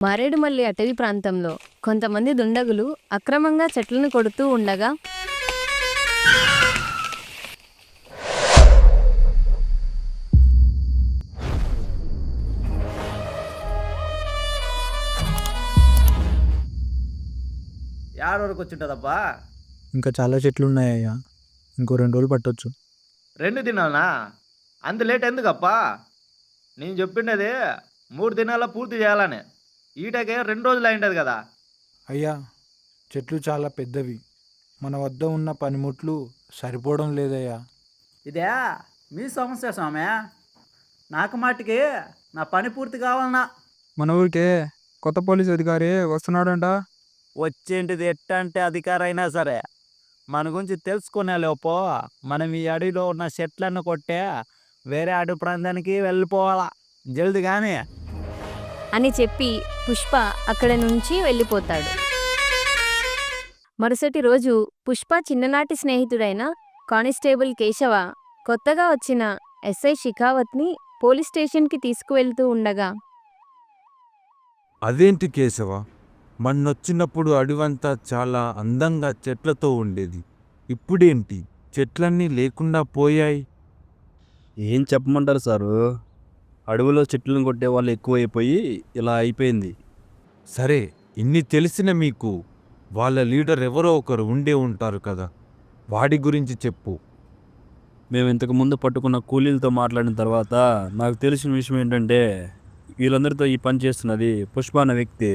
మారేడుమల్లి అటవీ ప్రాంతంలో కొంతమంది దుండగులు అక్రమంగా చెట్లను కొడుతూ ఉండగా యాడ వరకు వచ్చింటుందబ్బా? ఇంకా చాలా చెట్లు ఉన్నాయ్యా. ఇంకో 2 రోజులు పట్టొచ్చు. 2 దినాలనా? అంత లేట్ ఎందుకప్పా? నేను చెప్పిండేది 3 దినాల్లో పూర్తి చేయాలని. ఈటకే 2 రోజులు అయింటది కదా. అయ్యా, చెట్లు చాలా పెద్దవి. మన వద్ద ఉన్న పనిముట్లు సరిపోవడం లేదయ్యా. ఇదే మీ సమస్య స్వామి. నాకు మాటికి నా పని పూర్తి కావాలన్నా. మన ఊరికే కొత్త పోలీస్ అధికారి వస్తున్నాడంట. వచ్చేంటిది ఎట్టంటే అధికారైనా సరే మన గురించి తెలుసుకునే లోపో మనం ఈ అడవిలో ఉన్న చెట్లను కొట్టే వేరే అడవి ప్రాంతానికి వెళ్ళిపోవాలా జల్ది కానీ అని చెప్పి పుష్ప అక్కడి నుంచి వెళ్ళిపోతాడు. మరుసటి రోజు పుష్ప చిన్ననాటి స్నేహితుడైన కానిస్టేబుల్ కేశవ కొత్తగా వచ్చిన ఎస్ఐ షికావత్ని పోలీస్ స్టేషన్కి తీసుకువెళ్తూ ఉండగా, అదేంటి కేశవ, మొన్నొచ్చినప్పుడు అడవంతా చాలా అందంగా చెట్లతో ఉండేది. ఇప్పుడేంటి చెట్లన్నీ లేకుండా పోయాయి? ఏం చెప్పమంటారు సారు, అడవిలో చెట్లను కొట్టే వాళ్ళు ఎక్కువైపోయి ఇలా అయిపోయింది. సరే, ఇన్ని తెలిసిన మీకు వాళ్ళ లీడర్ ఎవరో ఒకరు ఉండే ఉంటారు కదా, వాడి గురించి చెప్పు. మేము ఇంతకుముందు పట్టుకున్న కూలీలతో మాట్లాడిన తర్వాత నాకు తెలిసిన విషయం ఏంటంటే వీళ్ళందరితో ఈ పని చేస్తున్నది పుష్ప అన్న వ్యక్తి.